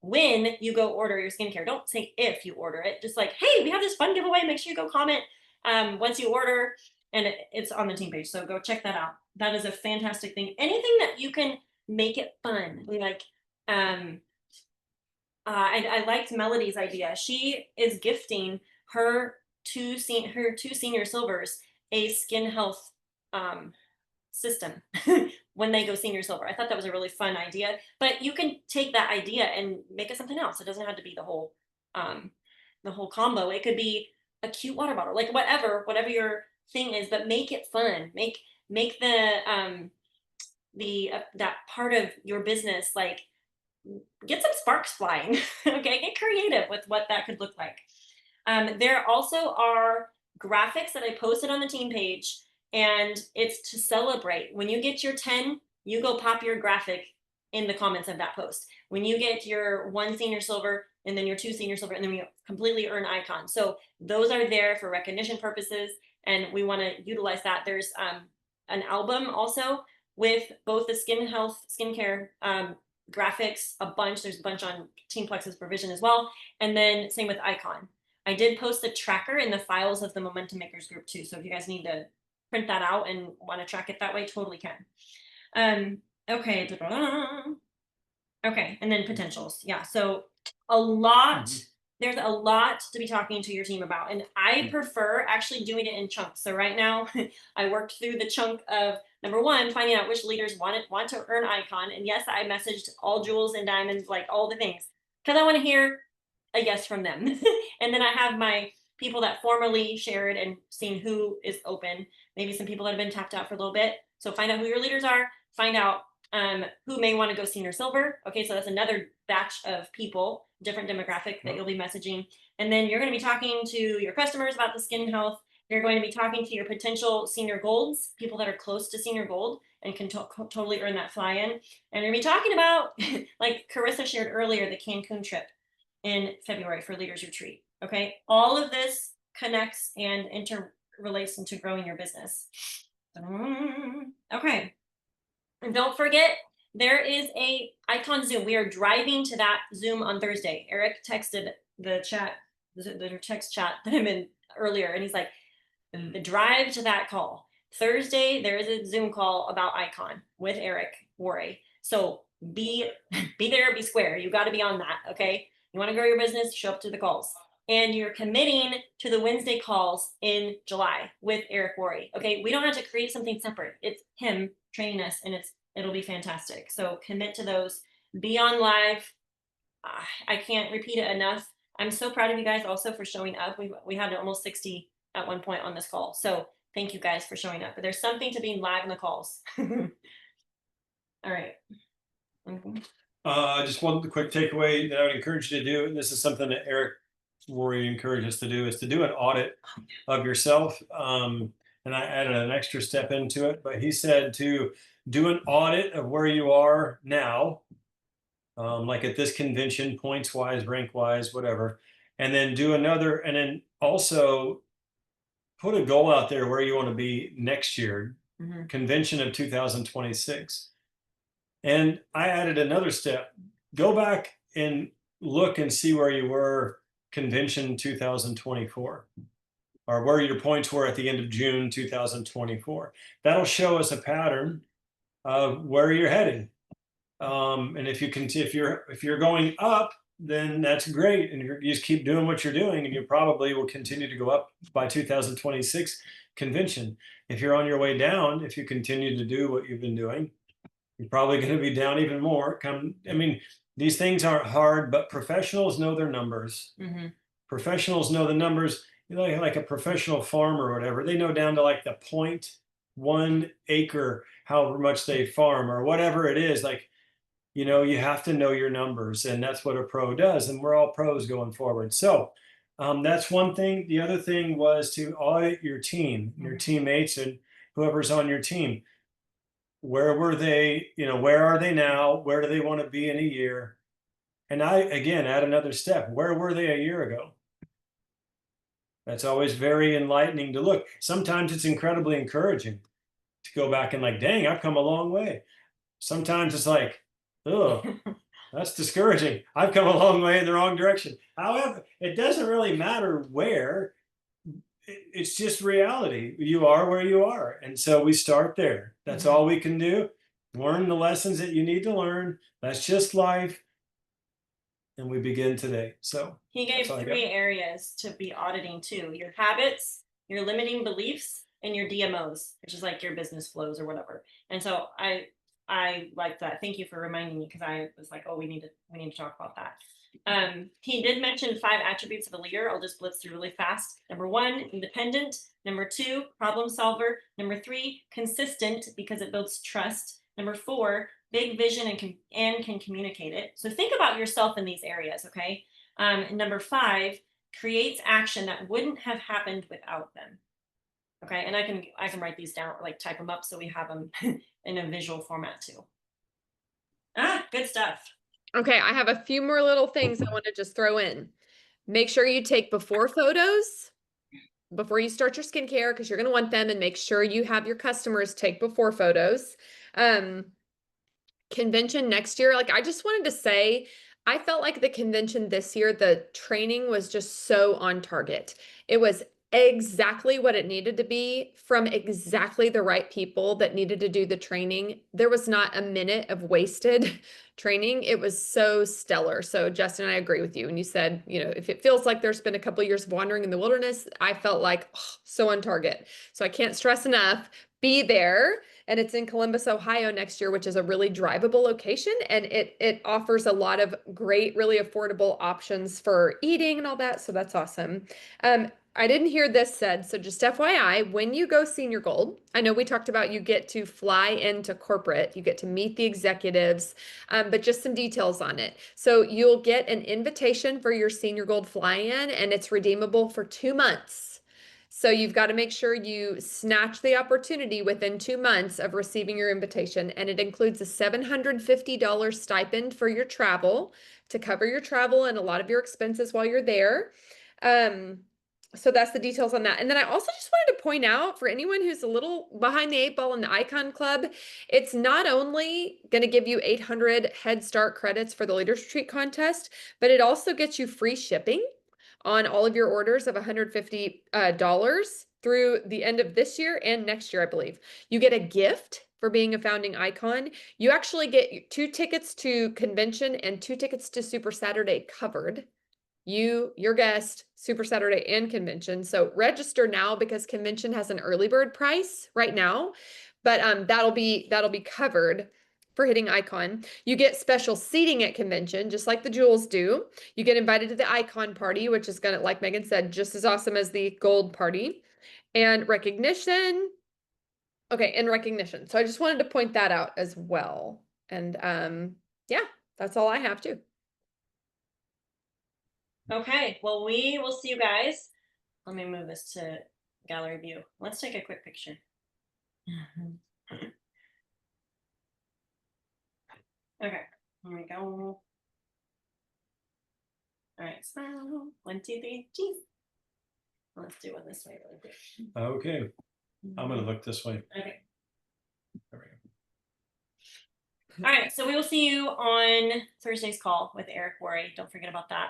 D: when you go order your skincare. Don't say if you order it, just like, hey, we have this fun giveaway. Make sure you go comment once you order. and it's on the team page. So go check that out. That is a fantastic thing. Anything that you can make it fun, like I liked Melody's idea. She is gifting her two senior silvers a skin health system when they go senior silver. I thought that was a really fun idea, but you can take that idea and make it something else. It doesn't have to be the whole combo. It could be a cute water bottle, like whatever your thing is, but make it fun. Make the that part of your business, like, get some sparks flying. Okay, get creative with what that could look like. There also are graphics that I posted on the team page, and it's to celebrate. When you get your 10, you go pop your graphic in the comments of that post. When you get your 1 senior silver, and then your 2 senior silver, and then you completely earn icon. So those are there for recognition purposes, and we want to utilize that. There's an album also with both the skin health, skincare graphics, there's a bunch on Team Plexus Provision as well. And then same with icon. I did post a tracker in the files of the Momentum Makers group too. So if you guys need to print that out and want to track it that way, totally can. Okay. Okay. And then potentials. Yeah. So there's a lot to be talking to your team about. And I prefer actually doing it in chunks. So right now I worked through the chunk of number 1, finding out which leaders want to earn icon. And yes, I messaged all jewels and diamonds, like all the things, because I want to hear a yes from them. And then I have my people that formally shared and seen who is open, maybe some people that have been tapped out for a little bit. So find out who your leaders are, find out who may want to go senior silver. Okay, so that's another batch of people, different demographic that you'll be messaging. And then you're going to be talking to your customers about the skin health. You're going to be talking to your potential senior golds, people that are close to senior gold and can totally earn that fly in. And you're going to be talking about, like Carissa shared earlier, the Cancun trip in February for Leaders Retreat. Okay, all of this connects and interrelates into growing your business. Okay. And don't forget, there is a icon Zoom. We are driving to that Zoom on Thursday. Eric texted the text chat that I'm in earlier, and he's like, the drive to that call. Thursday, there is a Zoom call about icon with Eric Worre. So be there, be square. You got to be on that, okay? You want to grow your business, show up to the calls. And you're committing to the Wednesday calls in July with Eric Worre. Okay, we don't have to create something separate. It's him training us, and it'll be fantastic. So commit to those. Be on live. I can't repeat it enough. I'm so proud of you guys also for showing up. We had almost 60 at one point on this call. So thank you guys for showing up. But there's something to being live in the calls. All right.
E: Just one quick takeaway that I would encourage you to do, and this is something that Eric Worre encouraged us to do, is to do an audit of yourself. And I added an extra step into it, but he said to do an audit of where you are now, like at this convention, points wise, rank wise, whatever, and then do another, and then also put a goal out there where you want to be next year, convention of 2026. And I added another step. Go back and look and see where you were convention 2024, or where your points were at the end of June 2024. That'll show us a pattern of where you're heading. And if you're going up, then that's great, and you just keep doing what you're doing, and you probably will continue to go up by 2026 convention. If you're on your way down, if you continue to do what you've been doing, you're probably going to be down even more. I mean, these things aren't hard, but professionals know their numbers. Professionals know the numbers. You know, like a professional farmer or whatever, they know down to like the 0.1 acre, however much they farm or whatever it is. Like, you know, you have to know your numbers, and that's what a pro does. And we're all pros going forward. So that's one thing. The other thing was to audit your team, your teammates, and whoever's on your team. Where were they? You know, where are they now? Where do they want to be in a year? And I, again, add another step. Where were they a year ago? That's always very enlightening to look. Sometimes it's incredibly encouraging to go back and like, dang, I've come a long way. Sometimes it's like, oh, that's discouraging. I've come a long way in the wrong direction. However, it doesn't really matter where. it's just reality. You are where you are. And so we start there. That's all we can do. Learn the lessons that you need to learn. That's just life. And we begin today. So
D: He gave
E: that's all I got.
D: 3 areas to be auditing too: your habits, your limiting beliefs, and your DMOs, which is like your business flows or whatever. And so I like that. Thank you for reminding me, because I was like, oh, we need to talk about that. He did mention 5 attributes of a leader. I'll just blitz through really fast. Number 1, independent. Number 2, problem solver. Number 3, consistent, because it builds trust. Number 4, big vision and can communicate it. So think about yourself in these areas, okay? And number 5, creates action that wouldn't have happened without them. Okay, and I can write these down, like type them up so we have them in a visual format too. Good stuff.
A: Okay, I have a few more little things I want to just throw in. Make sure you take before photos before you start your skincare, because you're going to want them, and make sure you have your customers take before photos. Convention next year, like I just wanted to say, I felt like the convention this year, the training was just so on target. It was exactly what it needed to be from exactly the right people that needed to do the training. There was not a minute of wasted training. It was so stellar. So Justin, I agree with you. And you said, you know, if it feels like there's been a couple of years of wandering in the wilderness, I felt like so on target. So I can't stress enough, be there. And it's in Columbus, Ohio next year, which is a really drivable location. And it offers a lot of great, really affordable options for eating and all that. So that's awesome. I didn't hear this said, so just FYI, when you go Senior Gold, I know we talked about you get to fly into corporate, you get to meet the executives, but just some details on it. So you'll get an invitation for your Senior Gold fly-in, and it's redeemable for 2 months. So you've got to make sure you snatch the opportunity within 2 months of receiving your invitation, and it includes a $750 stipend for your travel to cover your travel and a lot of your expenses while you're there. So that's the details on that. And then I also just wanted to point out, for anyone who's a little behind the 8 ball in the Icon Club, it's not only going to give you 800 Head Start credits for the Leaders Retreat contest, but it also gets you free shipping on all of your orders of $150 through the end of this year and next year, I believe. You get a gift for being a founding icon. You actually get 2 tickets to convention and 2 tickets to Super Saturday covered. Your guest, Super Saturday and convention. So register now, because convention has an early bird price right now, but that'll be covered for hitting Icon. You get special seating at convention, just like the Jewels do. You get invited to the Icon party, which is gonna, like Megan said, just as awesome as the Gold party. And recognition. Okay, and recognition. So I just wanted to point that out as well. And yeah, that's all I have too.
D: Okay, well, we will see you guys. Let me move this to gallery view. Let's take a quick picture. Okay, here we go. All right, smile. 1, 2, 3, cheese. Let's do one this way really quick.
E: Okay, I'm gonna look this way.
D: Okay.
E: There we go.
D: All right, so we will see you on Thursday's call with Eric Worre. Don't forget about that.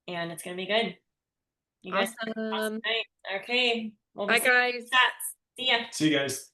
D: And it's gonna be good. You guys have an awesome
A: Awesome.
D: night. Okay. Well,
A: Bye, guys.
D: See ya.
E: See you guys.